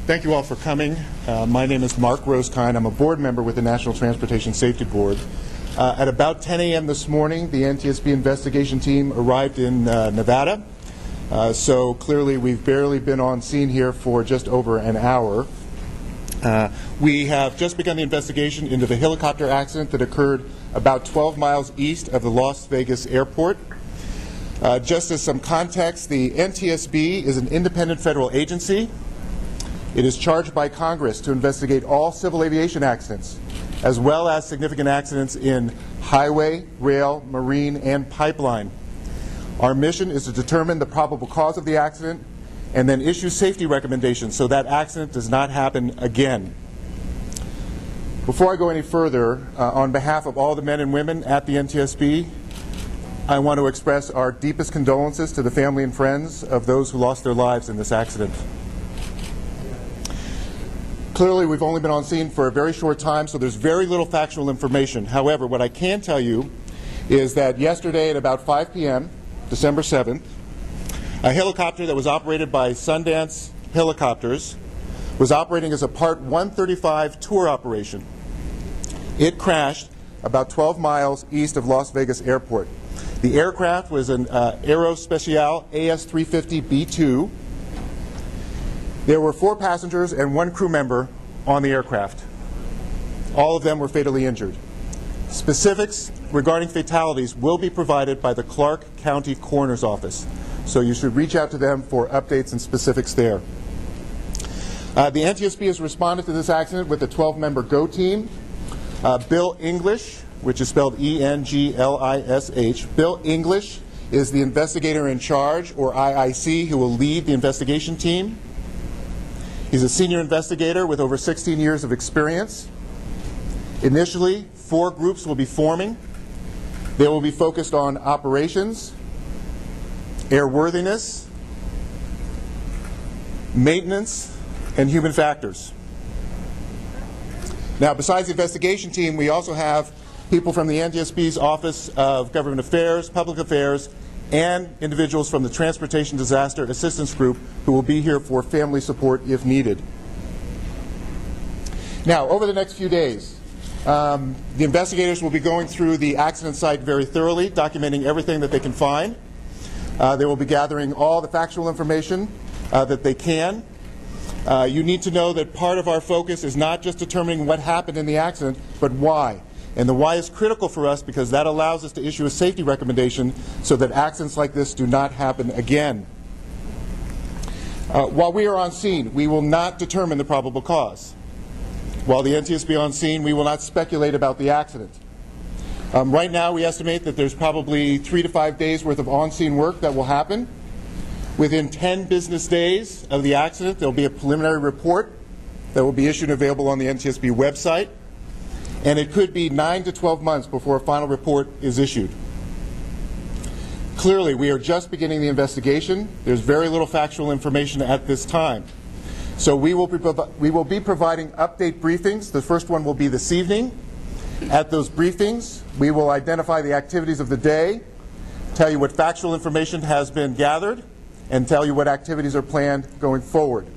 Thank you all for coming. My name is Mark Roskine. I'm a board member with the National Transportation Safety Board. At about 10 a.m. this morning, the NTSB investigation team arrived in Nevada. So clearly we've barely been on scene here for just over an hour. We have just begun the investigation into the helicopter accident that occurred about 12 miles east of the Las Vegas airport. Just as some context, the NTSB is an independent federal agency. It is charged by Congress to investigate all civil aviation accidents, as well as significant accidents in highway, rail, marine, and pipeline. Our mission is to determine the probable cause of the accident and then issue safety recommendations so that accident does not happen again. Before I go any further, on behalf of all the men and women at the NTSB, I want to express our deepest condolences to the family and friends of those who lost their lives in this accident. Clearly, we've only been on scene for a very short time, so there's very little factual information. However, what I can tell you is that yesterday at about 5 p.m., December 7th, a helicopter that was operated by Sundance Helicopters was operating as a Part 135 tour operation. It crashed about 12 miles east of Las Vegas Airport. The aircraft was an Aerospeciale AS-350B2. There were 4 passengers and 1 crew member on the aircraft. All of them were fatally injured. Specifics regarding fatalities will be provided by the Clark County Coroner's Office, so you should reach out to them for updates and specifics there. The NTSB has responded to this accident with a 12-member GO team. Bill English, which is spelled E-N-G-L-I-S-H, Bill English is the investigator in charge, or IIC, who will lead the investigation team. He's a senior investigator with over 16 years of experience. Initially, 4 groups will be forming. They will be focused on operations, airworthiness, maintenance, and human factors. Now, besides the investigation team, we also have people from the NTSB's Office of Government Affairs, Public Affairs, and individuals from the Transportation Disaster Assistance Group who will be here for family support if needed. Now, over the next few days, the investigators will be going through the accident site very thoroughly, documenting everything that they can find. They will be gathering all the factual information that they can. You need to know that part of our focus is not just determining what happened in the accident, but why. And the why is critical for us because that allows us to issue a safety recommendation so that accidents like this do not happen again. While we are on scene, we will not determine the probable cause. While the NTSB is on scene, we will not speculate about the accident. Right now, we estimate that there's probably 3 to 5 days worth of on-scene work that will happen. Within 10 business days of the accident, there will be a preliminary report that will be issued and available on the NTSB website. And it could be 9 to 12 months before a final report is issued. Clearly, we are just beginning the investigation. There's very little factual information at this time. So we will be providing update briefings. The first one will be this evening. At those briefings, we will identify the activities of the day, tell you what factual information has been gathered, and tell you what activities are planned going forward.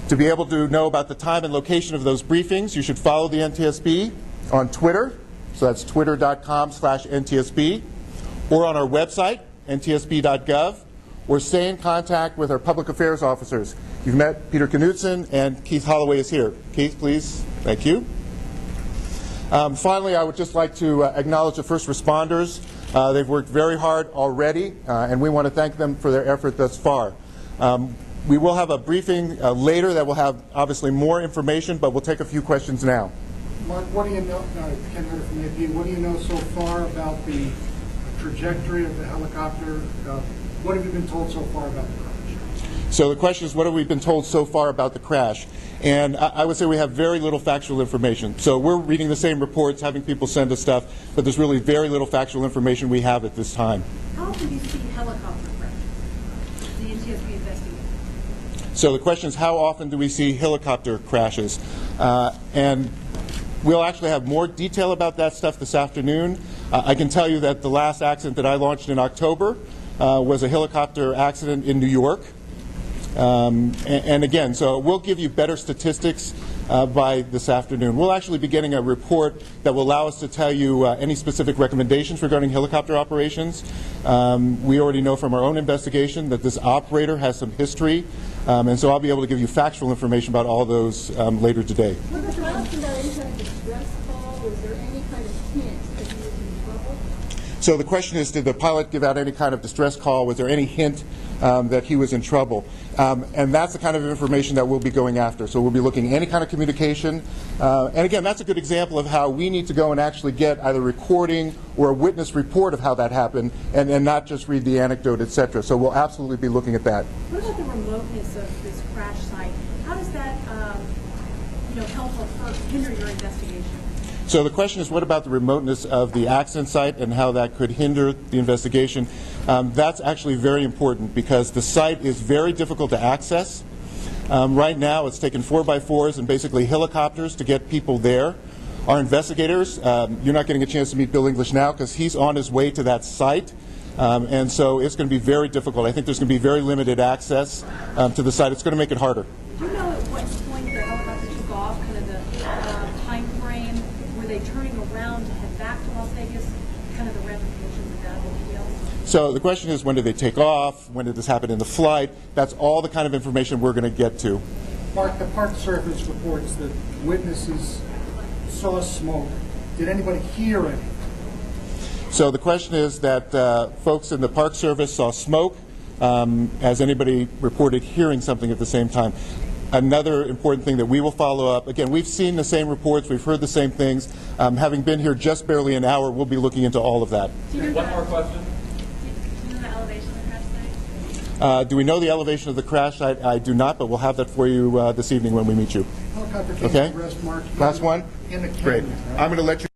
To be able to know about the time and location of those briefings, you should follow the NTSB on Twitter, so that's twitter.com/NTSB, or on our website, ntsb.gov, or stay in contact with our public affairs officers. You've met Peter Knutson, and Keith Holloway is here. Keith, please. Thank you. Finally, I would just like to acknowledge the first responders. They've worked very hard already, and we want to thank them for their effort thus far. We will have a briefing later that will have obviously more information, but we'll take a few questions now. Mark, what do you know, Ken Ritter from the AP, what do you know so far about the trajectory of the helicopter? What have you been told so far about the crash? So the question is, what have we been told so far about the crash? And I would say we have very little factual information. So we're reading the same reports, having people send us stuff, but there's really very little factual information we have at this time. How often do you see helicopter crashes? The NTSB investigator. So the question is, how often do we see helicopter crashes? And we'll actually have more detail about that stuff this afternoon. I can tell you that the last accident that I launched in October was a helicopter accident in New York. And again, so we'll give you better statistics by this afternoon. We'll actually be getting a report that will allow us to tell you any specific recommendations regarding helicopter operations. We already know from our own investigation that this operator has some history, and so I'll be able to give you factual information about all those later today. What about the last about any kind of distress call? Was there any kind of hint that he was in trouble? So the question is, did the pilot give out any kind of distress call? Was there any hint that he was in trouble? And that's the kind of information that we'll be going after. So we'll be looking at any kind of communication. And again, that's a good example of how we need to go and actually get either recording or a witness report of how that happened, and not just read the anecdote, etc. So we'll absolutely be looking at that. What about the remoteness of this crash site? How does that, help or hinder your investigation? So the question is, what about the remoteness of the accident site and how that could hinder the investigation? That's actually very important because the site is very difficult to access. Right now it's taken 4x4s and basically helicopters to get people there. Our investigators, you're not getting a chance to meet Bill English now because he's on his way to that site. And so it's going to be very difficult. I think there's going to be very limited access to the site. It's going to make it harder. Do you know at what point the helicopter took off, kind of the time frame? Were they turning around to head back to Las Vegas? Kind of the ramifications of that, anything else? So the question is, when did they take off? When did this happen in the flight? That's all the kind of information we're going to get to. Mark, the Park Service reports that witnesses saw smoke. Did anybody hear anything? So the question is that folks in the Park Service saw smoke. Has anybody reported hearing something at the same time? Another important thing that we will follow up, again, we've seen the same reports, we've heard the same things. Having been here just barely an hour, we'll be looking into all of that. One more question. Do you know the elevation of the crash site? Do we know the elevation of the crash site? I do not, but we'll have that for you this evening when we meet you. Helicopter came Okay. to rest, Mark. Last one? In the Great. canyon, right? I'm going to let you